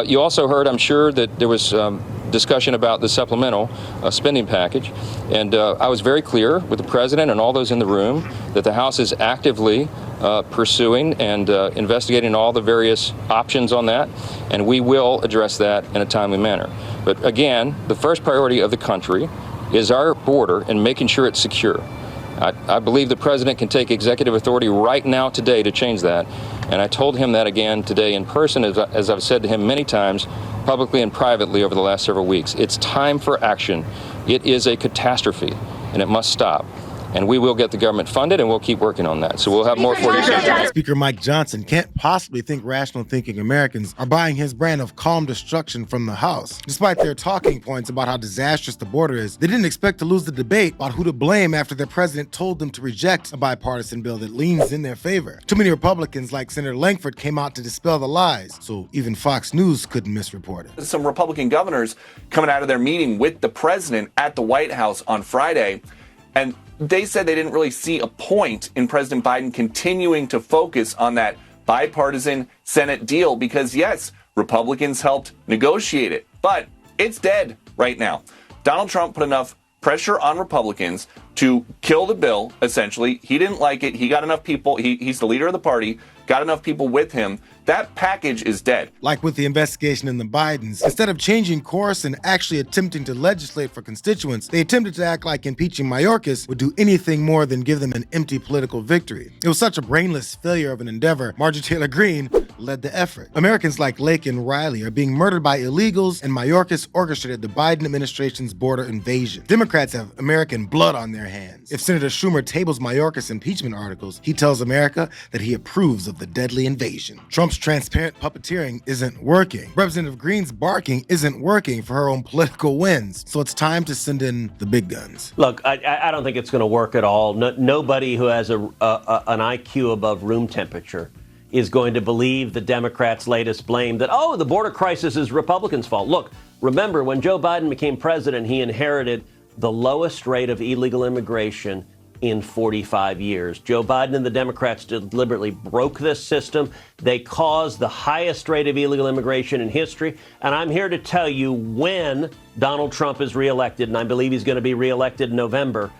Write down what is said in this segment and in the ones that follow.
You also heard, I'm sure, that there was discussion about the supplemental spending package. And I was very clear with the president and all those in the room that the House is actively pursuing and investigating all the various options on that. And we will address that in a timely manner. But again, the first priority of the country is our border and making sure it's secure. I believe the president can take executive authority right now today to change that. And I told him that again today in person, as I've said to him many times, publicly and privately over the last several weeks. It's time for action. It is a catastrophe, and it must stop. And we will get the government funded, and we'll keep working on that. So we'll have more for you soon. Speaker Mike Johnson can't possibly think rational thinking Americans are buying his brand of calm destruction from the House. Despite their talking points about how disastrous the border is, they didn't expect to lose the debate about who to blame after their president told them to reject a bipartisan bill that leans in their favor. Too many Republicans like Senator Langford came out to dispel the lies, so even Fox News couldn't misreport it. Some Republican governors coming out of their meeting with the president at the White House on Friday, and they said they didn't really see a point in President Biden continuing to focus on that bipartisan Senate deal because, yes, Republicans helped negotiate it, but it's dead right now. Donald Trump put enough pressure on Republicans to kill the bill, essentially. He didn't like it. He got enough people. He's the leader of the party, got enough people with him. That package is dead. Like with the investigation in the Bidens, instead of changing course and actually attempting to legislate for constituents, they attempted to act like impeaching Mayorkas would do anything more than give them an empty political victory. It was such a brainless failure of an endeavor, Marjorie Taylor Greene led the effort. Americans like Lake and Riley are being murdered by illegals, and Mayorkas orchestrated the Biden administration's border invasion. Democrats have American blood on their hands. If Senator Schumer tables Mayorkas impeachment articles, he tells America that he approves of the deadly invasion. Trump's transparent puppeteering isn't working. Representative Greene's barking isn't working for her own political wins. So it's time to send in the big guns. Look, I don't think it's going to work at all. Nobody who has an IQ above room temperature is going to believe the Democrats' latest blame that, oh, the border crisis is Republicans' fault. Look, remember, when Joe Biden became president, he inherited the lowest rate of illegal immigration in 45 years. Joe Biden and the Democrats deliberately broke this system. They caused the highest rate of illegal immigration in history. And I'm here to tell you, when Donald Trump is reelected, and I believe he's going to be reelected in November,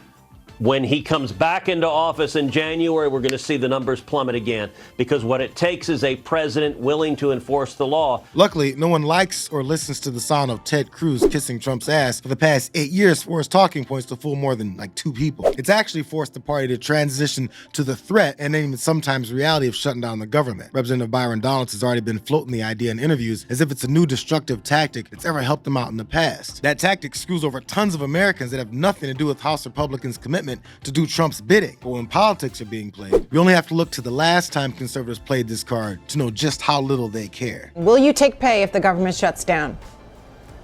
when he comes back into office in January, we're going to see the numbers plummet again, because what it takes is a president willing to enforce the law. Luckily, no one likes or listens to the sound of Ted Cruz kissing Trump's ass for the past 8 years for his talking points to fool more than 2 people. It's actually forced the party to transition to the threat and even sometimes reality of shutting down the government. Representative Byron Donalds has already been floating the idea in interviews as if it's a new destructive tactic that's ever helped them out in the past. That tactic screws over tons of Americans that have nothing to do with House Republicans' commitment to do Trump's bidding. But when politics are being played, we only have to look to the last time conservatives played this card to know just how little they care. Will you take pay if the government shuts down?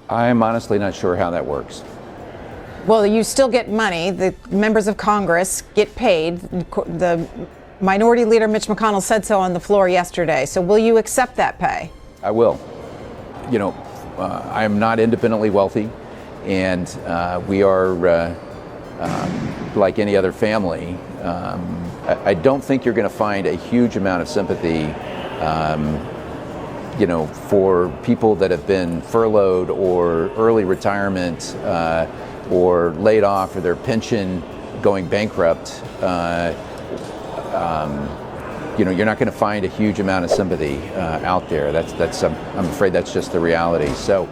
I'm honestly not sure how that works. Well, you still get money. The members of Congress get paid. The Minority Leader Mitch McConnell said so on the floor yesterday. So will you accept that pay? I will. I am not independently wealthy, and we are like any other family. I don't think you're going to find a huge amount of sympathy, for people that have been furloughed or early retirement or laid off or their pension going bankrupt. You're not going to find a huge amount of sympathy out there. I'm afraid that's just the reality. So